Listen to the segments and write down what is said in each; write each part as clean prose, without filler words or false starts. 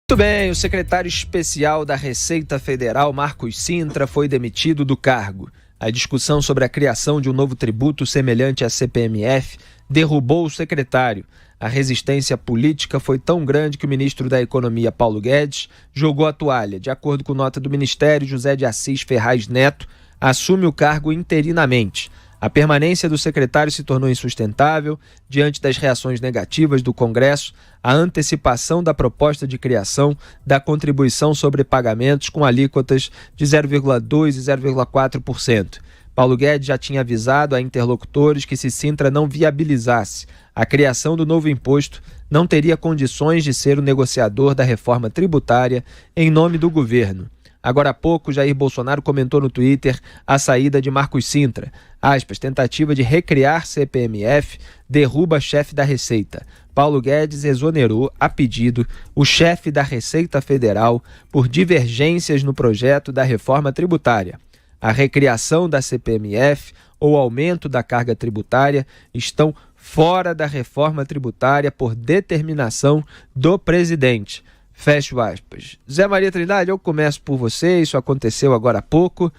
Muito bem, o secretário especial da Receita Federal, Marcos Cintra, foi demitido do cargo. A discussão sobre a criação de um novo tributo semelhante à CPMF derrubou o secretário. A resistência política foi tão grande que o ministro da Economia, Paulo Guedes, jogou a toalha. De acordo com nota do Ministério, José de Assis Ferraz Neto assume o cargo interinamente. A permanência do secretário se tornou insustentável diante das reações negativas do Congresso à antecipação da proposta de criação da contribuição sobre pagamentos com alíquotas de 0,2% e 0,4%. Paulo Guedes já tinha avisado a interlocutores que, se Cintra não viabilizasse a criação do novo imposto, não teria condições de ser o negociador da reforma tributária em nome do governo. Agora há pouco, Jair Bolsonaro comentou no Twitter a saída de Marcos Cintra. Aspas, tentativa de recriar CPMF derruba chefe da Receita. Paulo Guedes exonerou, a pedido, o chefe da Receita Federal por divergências no projeto da reforma tributária. A recriação da CPMF ou aumento da carga tributária estão fora da reforma tributária por determinação do presidente. Fecho aspas. Zé Maria Trindade, eu começo por você, isso aconteceu agora há pouco.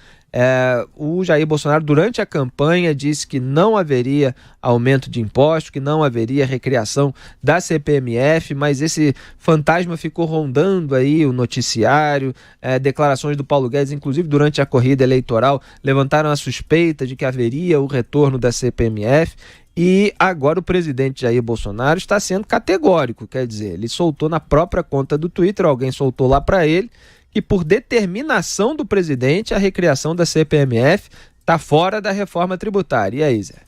O Jair Bolsonaro, durante a campanha, disse que não haveria aumento de impostos, que não haveria recriação da CPMF, mas esse fantasma ficou rondando aí o noticiário. Declarações do Paulo Guedes, inclusive durante a corrida eleitoral, levantaram a suspeita de que haveria o retorno da CPMF. E agora o presidente Jair Bolsonaro está sendo categórico, quer dizer, ele soltou na própria conta do Twitter, alguém soltou lá para ele, que por determinação do presidente a recriação da CPMF está fora da reforma tributária. E aí, Zé?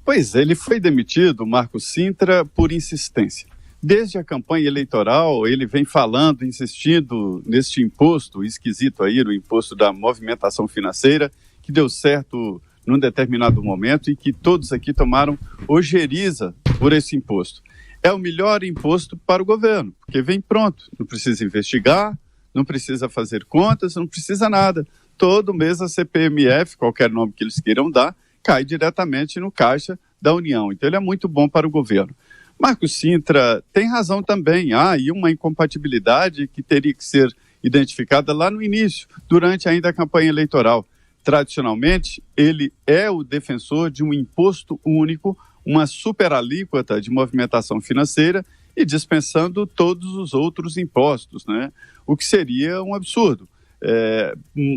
Pois é, ele foi demitido, Marcos Cintra, por insistência. Desde a campanha eleitoral, ele vem falando, insistindo neste imposto esquisito aí, o imposto da movimentação financeira, que deu certo num determinado momento e que todos aqui tomaram ojeriza por esse imposto. É o melhor imposto para o governo, porque vem pronto, não precisa investigar, não precisa fazer contas, não precisa nada. Todo mês a CPMF, qualquer nome que eles queiram dar, cai diretamente no caixa da União. Então ele é muito bom para o governo. Marcos Cintra tem razão também. Há e uma incompatibilidade que teria que ser identificada lá no início, durante ainda a campanha eleitoral. Tradicionalmente, ele é o defensor de um imposto único, uma super alíquota de movimentação financeira e dispensando todos os outros impostos, né? O que seria um absurdo.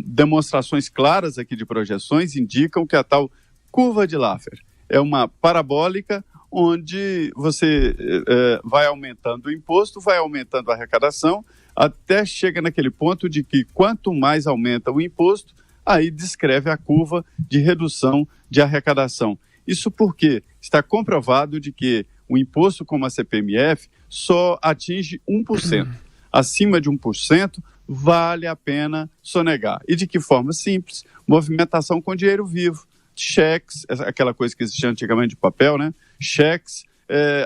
Demonstrações claras aqui de projeções indicam que a tal curva de Laffer é uma parabólica onde você vai aumentando o imposto, vai aumentando a arrecadação, até chega naquele ponto de que quanto mais aumenta o imposto, aí descreve a curva de redução de arrecadação. Isso porque está comprovado de que o imposto como a CPMF só atinge 1%. Acima de 1%, vale a pena sonegar. E de que forma? Simples. Movimentação com dinheiro vivo. Cheques, aquela coisa que existia antigamente de papel, né? Cheques,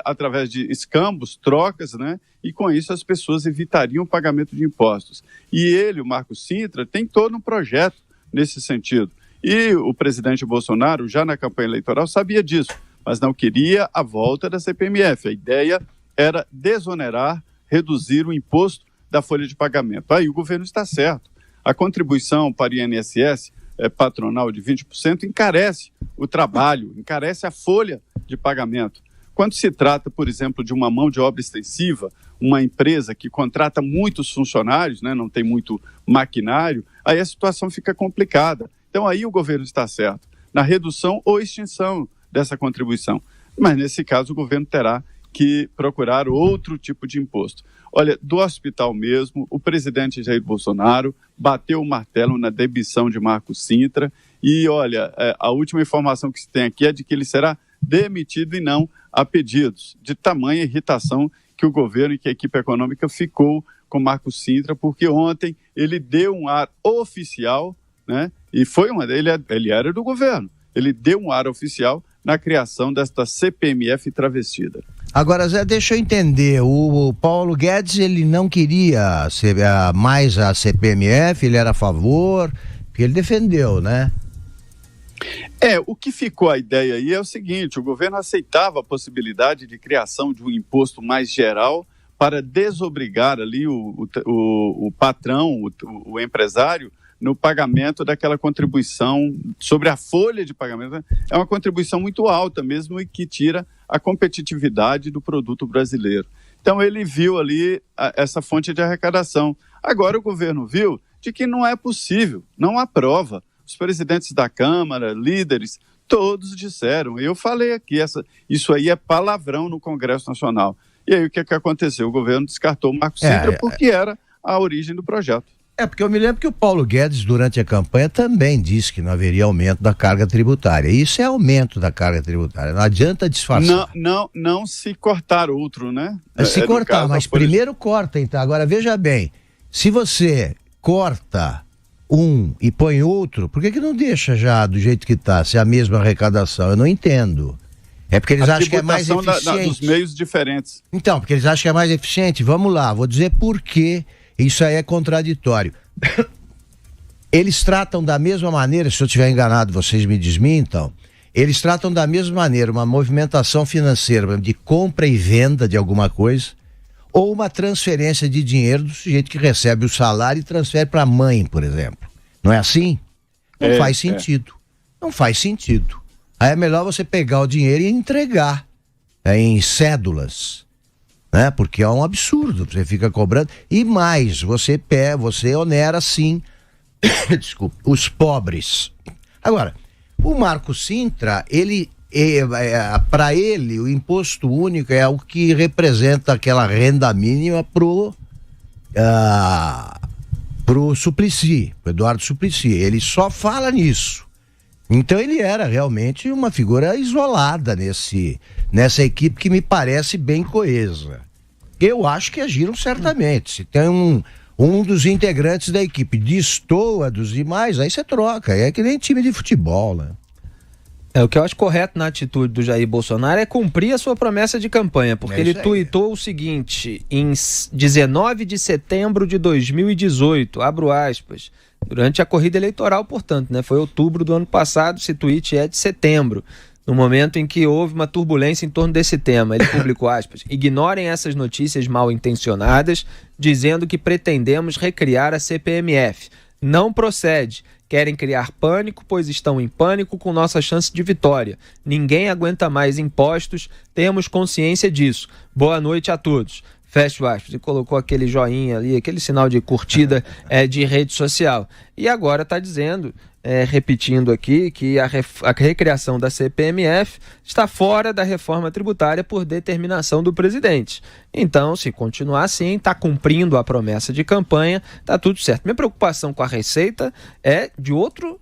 através de escambos, trocas, né? E com isso as pessoas evitariam o pagamento de impostos. E ele, o Marcos Cintra, tem todo um projeto nesse sentido. E o presidente Bolsonaro, já na campanha eleitoral, sabia disso, mas não queria a volta da CPMF. A ideia era desonerar, reduzir o imposto da folha de pagamento. Aí o governo está certo. A contribuição para o INSS patronal de 20% encarece o trabalho, encarece a folha de pagamento. Quando se trata, por exemplo, de uma mão de obra extensiva, uma empresa que contrata muitos funcionários, né, não tem muito maquinário, aí a situação fica complicada. Então aí o governo está certo, na redução ou extinção dessa contribuição. Mas nesse caso o governo terá que procurar outro tipo de imposto. Olha, do hospital mesmo, o presidente Jair Bolsonaro bateu o martelo na demissão de Marcos Cintra e, olha, a última informação que se tem aqui é de que ele será demitido e não a pedidos, de tamanha irritação que o governo e que a equipe econômica ficou com Marcos Cintra, porque ontem ele deu um ar oficial, né? E ele era do governo, ele deu um ar oficial na criação desta CPMF travestida. Agora, Zé, deixa eu entender, o Paulo Guedes, ele não queria mais a CPMF, ele era a favor, porque ele defendeu, né? O que ficou a ideia aí é o seguinte: o governo aceitava a possibilidade de criação de um imposto mais geral para desobrigar ali o patrão, o empresário, no pagamento daquela contribuição sobre a folha de pagamento. É uma contribuição muito alta mesmo e que tira a competitividade do produto brasileiro. Então ele viu ali essa fonte de arrecadação. Agora o governo viu de que não é possível, não aprova. Os presidentes da Câmara, líderes, todos disseram. Eu falei aqui, isso aí é palavrão no Congresso Nacional. E aí o que aconteceu? O governo descartou o Marco Sintra porque era a origem do projeto. Porque eu me lembro que o Paulo Guedes, durante a campanha, também disse que não haveria aumento da carga tributária. Isso é aumento da carga tributária, não adianta disfarçar. Não se cortar outro, né? Se cortar, mas primeiro corta, então. Agora, veja bem, se você corta um e põe outro, por que não deixa já do jeito que está, se é a mesma arrecadação? Eu não entendo. É porque eles acham que é mais eficiente. Dos meios diferentes. Então, porque eles acham que é mais eficiente. Vamos lá, vou dizer por quê. Isso aí é contraditório. Eles tratam da mesma maneira, se eu estiver enganado, vocês me desmintam, eles tratam da mesma maneira uma movimentação financeira de compra e venda de alguma coisa, ou uma transferência de dinheiro do sujeito que recebe o salário e transfere para a mãe, por exemplo. Não é assim? Não faz sentido. Não faz sentido. Aí é melhor você pegar o dinheiro e entregar em cédulas. Né? Porque é um absurdo, você fica cobrando. E mais, você onera sim desculpa, os pobres. Agora, o Marco Sintra, para ele, o imposto único é o que representa aquela renda mínima pro Suplicy, pro Eduardo Suplicy. Ele só fala nisso. Então ele era realmente uma figura isolada nessa equipe que me parece bem coesa. Eu acho que agiram certamente. Se tem um dos integrantes da equipe destoa dos demais, aí você troca. É que nem time de futebol, né? O que eu acho correto na atitude do Jair Bolsonaro é cumprir a sua promessa de campanha, porque ele tuitou o seguinte, em 19 de setembro de 2018, abro aspas, durante a corrida eleitoral, portanto, né? Foi outubro do ano passado, esse tweet é de setembro, no momento em que houve uma turbulência em torno desse tema. Ele publicou aspas, ignorem essas notícias mal intencionadas, dizendo que pretendemos recriar a CPMF. Não procede. Querem criar pânico, pois estão em pânico com nossa chance de vitória. Ninguém aguenta mais impostos, temos consciência disso. Boa noite a todos. Fecha aspas. E colocou aquele joinha ali, aquele sinal de curtida de rede social. E agora está dizendo, repetindo aqui, que a recriação da CPMF está fora da reforma tributária por determinação do presidente. Então, se continuar assim, está cumprindo a promessa de campanha, está tudo certo. Minha preocupação com a Receita é de outro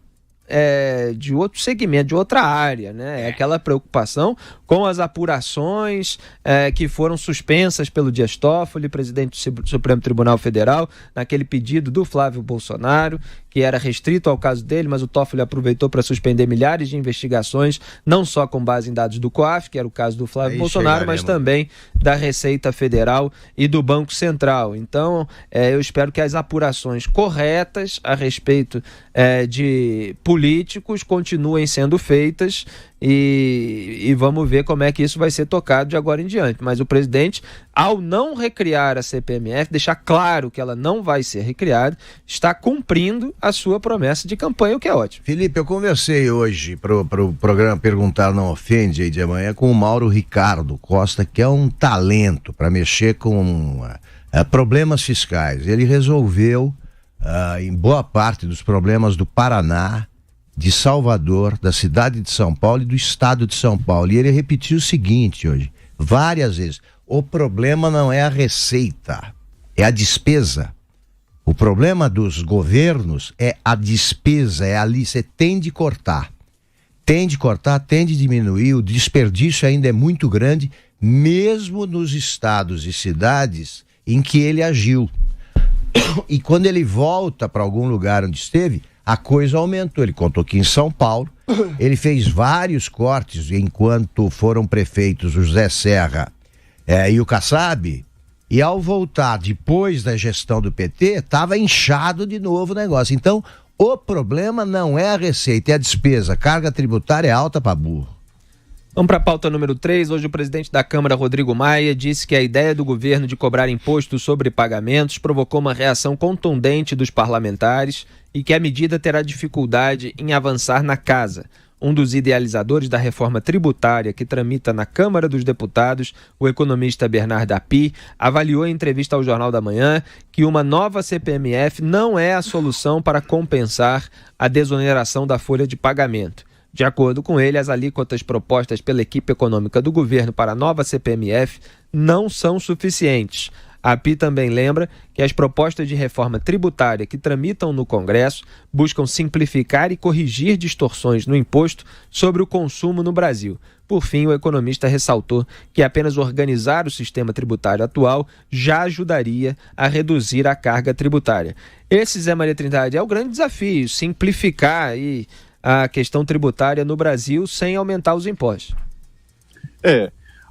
segmento, de outra área, né? É aquela preocupação com as apurações que foram suspensas pelo Dias Toffoli, presidente do Supremo Tribunal Federal, naquele pedido do Flávio Bolsonaro, que era restrito ao caso dele, mas o Toffoli aproveitou para suspender milhares de investigações, não só com base em dados do COAF, que era o caso do Flávio Bolsonaro, mas também da Receita Federal e do Banco Central. Então, eu espero que as apurações corretas a respeito de políticos continuem sendo feitas e vamos ver como é que isso vai ser tocado de agora em diante. Mas o presidente, ao não recriar a CPMF, deixar claro que ela não vai ser recriada, está cumprindo a sua promessa de campanha, o que é ótimo. Felipe, eu conversei hoje pro programa Perguntar Não Ofende aí de amanhã com o Mauro Ricardo Costa, que é um talento para mexer com problemas fiscais. Ele resolveu em boa parte dos problemas do Paraná, de Salvador, da cidade de São Paulo e do estado de São Paulo. E ele repetiu o seguinte hoje, várias vezes: o problema não é a receita, é a despesa. O problema dos governos é a despesa, é ali, você tem de cortar, tem de diminuir, o desperdício ainda é muito grande, mesmo nos estados e cidades em que ele agiu. E quando ele volta para algum lugar onde esteve, a coisa aumentou. Ele contou que em São Paulo, ele fez vários cortes enquanto foram prefeitos o José Serra e o Kassab, e ao voltar depois da gestão do PT, estava inchado de novo o negócio. Então, o problema não é a receita, é a despesa. A carga tributária é alta para burro. Vamos para a pauta número 3. Hoje o presidente da Câmara, Rodrigo Maia, disse que a ideia do governo de cobrar imposto sobre pagamentos provocou uma reação contundente dos parlamentares e que a medida terá dificuldade em avançar na casa. Um dos idealizadores da reforma tributária que tramita na Câmara dos Deputados, o economista Bernardo Api, avaliou em entrevista ao Jornal da Manhã que uma nova CPMF não é a solução para compensar a desoneração da folha de pagamento. De acordo com ele, as alíquotas propostas pela equipe econômica do governo para a nova CPMF não são suficientes. A API também lembra que as propostas de reforma tributária que tramitam no Congresso buscam simplificar e corrigir distorções no imposto sobre o consumo no Brasil. Por fim, o economista ressaltou que apenas organizar o sistema tributário atual já ajudaria a reduzir a carga tributária. Esse, Zé Maria Trindade, é o grande desafio, simplificar a questão tributária no Brasil sem aumentar os impostos.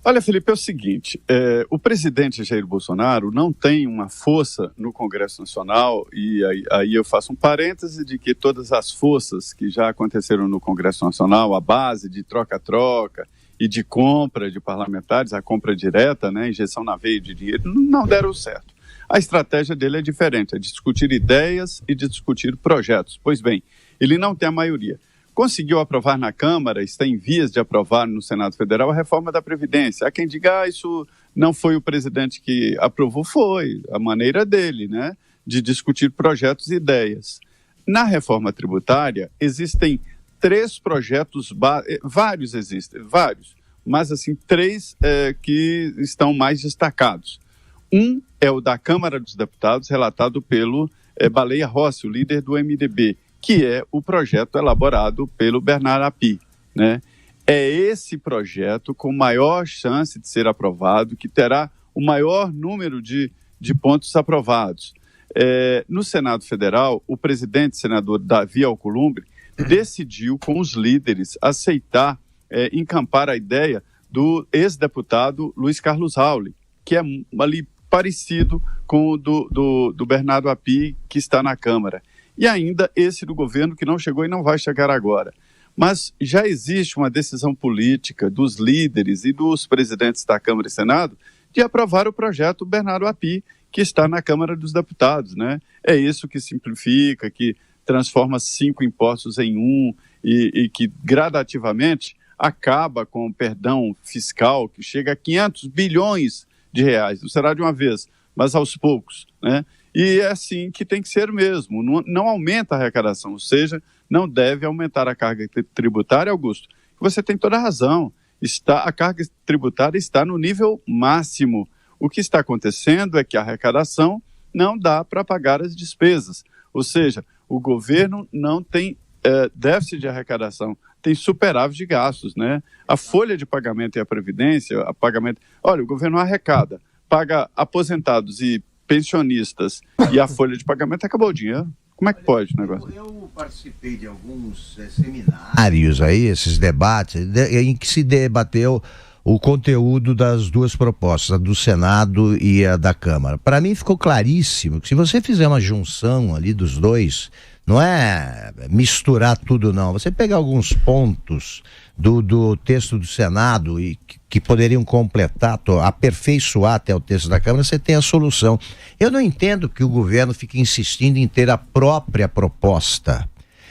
Olha, Felipe, é o seguinte, o presidente Jair Bolsonaro não tem uma força no Congresso Nacional, e aí eu faço um parêntese de que todas as forças que já aconteceram no Congresso Nacional, a base de troca-troca e de compra de parlamentares, a compra direta, né, injeção na veia de dinheiro, não deram certo. A estratégia dele é diferente, é de discutir ideias e de discutir projetos. Pois bem, ele não tem a maioria. Conseguiu aprovar na Câmara, está em vias de aprovar no Senado Federal a reforma da Previdência. Há quem diga, isso não foi o presidente que aprovou, foi a maneira dele, né, de discutir projetos e ideias. Na reforma tributária, existem 3 projetos, vários existem, mas assim, 3 que estão mais destacados. Um é o da Câmara dos Deputados, relatado pelo Baleia Rossi, o líder do MDB, que é o projeto elaborado pelo Bernardo Api, né? É esse projeto com maior chance de ser aprovado, que terá o maior número de pontos aprovados. No Senado Federal, o presidente, senador Davi Alcolumbre, decidiu com os líderes aceitar, encampar a ideia do ex-deputado Luiz Carlos Rauli, que é ali parecido com o do Bernardo Api, que está na Câmara. E ainda esse do governo, que não chegou e não vai chegar agora. Mas já existe uma decisão política dos líderes e dos presidentes da Câmara e Senado de aprovar o projeto Bernardo Api, que está na Câmara dos Deputados, né? É isso que simplifica, que transforma 5 impostos em 1 e que gradativamente acaba com o perdão fiscal, que chega a 500 bilhões de reais. Não será de uma vez, mas aos poucos, né? E é assim que tem que ser mesmo, não aumenta a arrecadação, ou seja, não deve aumentar a carga tributária, Augusto. Você tem toda a razão, a carga tributária está no nível máximo. O que está acontecendo é que a arrecadação não dá para pagar as despesas, ou seja, o governo não tem déficit de arrecadação, tem superávit de gastos, né? A folha de pagamento e a previdência, olha, o governo arrecada, paga aposentados e pensionistas e a folha de pagamento, acabou o dinheiro. Como é que pode o negócio? Eu participei de alguns seminários aí, esses debates, em que se debateu o conteúdo das duas propostas, a do Senado e a da Câmara. Para mim ficou claríssimo que se você fizer uma junção ali dos dois, não é misturar tudo não, você pegar alguns pontos do texto do Senado e que poderiam completar, aperfeiçoar até o texto da Câmara, você tem a solução. Eu não entendo que o governo fique insistindo em ter a própria proposta,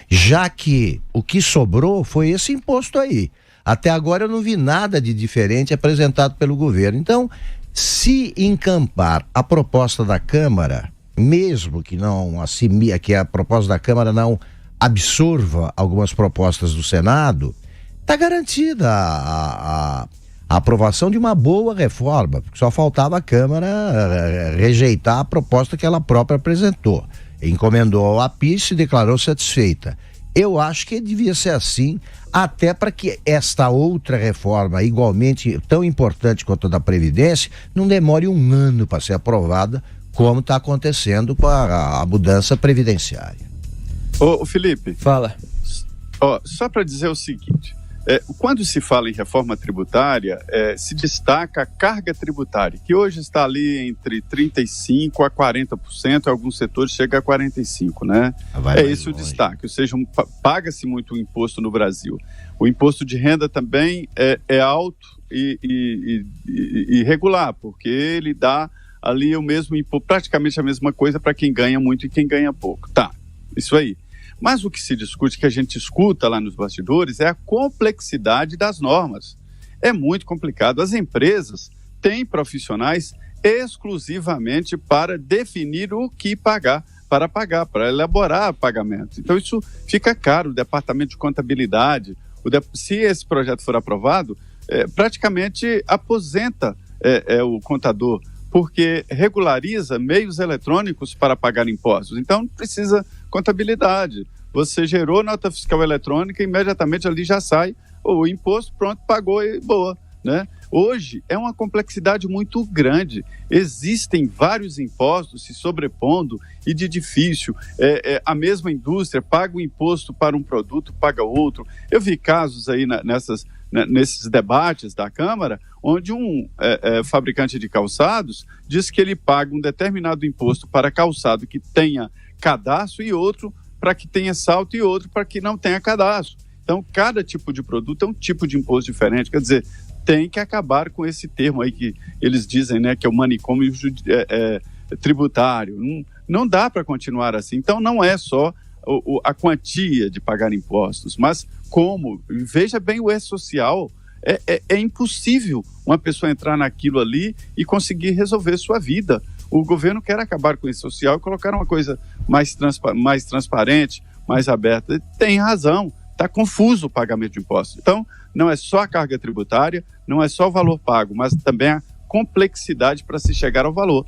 já que o que sobrou foi esse imposto aí. Até agora eu não vi nada de diferente apresentado pelo governo. Então, se encampar a proposta da Câmara, mesmo que que a proposta da Câmara não absorva algumas propostas do Senado, está garantida a aprovação de uma boa reforma, porque só faltava a Câmara rejeitar a proposta que ela própria apresentou. Encomendou ao API e se declarou satisfeita. Eu acho que devia ser assim, até para que esta outra reforma, igualmente tão importante quanto a da Previdência, não demore 1 ano para ser aprovada, como está acontecendo com a mudança previdenciária. Ô Felipe. Fala. Só para dizer o seguinte, Quando se fala em reforma tributária, se destaca a carga tributária, que hoje está ali entre 35% a 40%, em alguns setores chega a 45%, né? É esse o destaque, ou seja, paga-se muito imposto no Brasil. O imposto de renda também é alto e regular, porque ele dá ali o mesmo imposto, praticamente a mesma coisa para quem ganha muito e quem ganha pouco. Tá, isso aí. Mas o que se discute, que a gente escuta lá nos bastidores, é a complexidade das normas. É muito complicado. As empresas têm profissionais exclusivamente para definir o que pagar, para elaborar pagamento. Então isso fica caro. O departamento de contabilidade, se esse projeto for aprovado, praticamente aposenta o contador, porque regulariza meios eletrônicos para pagar impostos. Então, precisa contabilidade. Você gerou nota fiscal eletrônica, imediatamente ali já sai o imposto, pronto, pagou e boa, né? Hoje é uma complexidade muito grande. Existem vários impostos se sobrepondo e de difícil. A mesma indústria paga o imposto para um produto, paga outro. Eu vi casos aí nesses debates da Câmara, onde um fabricante de calçados diz que ele paga um determinado imposto para calçado que tenha cadastro e outro para que tenha salto e outro para que não tenha cadastro. Então, cada tipo de produto é um tipo de imposto diferente. Quer dizer, tem que acabar com esse termo aí que eles dizem, né, que é o manicômio tributário. Não dá para continuar assim. Então, não é só a quantia de pagar impostos, mas como, veja bem, o E-Social, é impossível uma pessoa entrar naquilo ali e conseguir resolver sua vida. O governo quer acabar com o E-Social e colocar uma coisa mais transparente, mais aberta. Tem razão, está confuso o pagamento de impostos. Então, não é só a carga tributária, não é só o valor pago, mas também a complexidade para se chegar ao valor.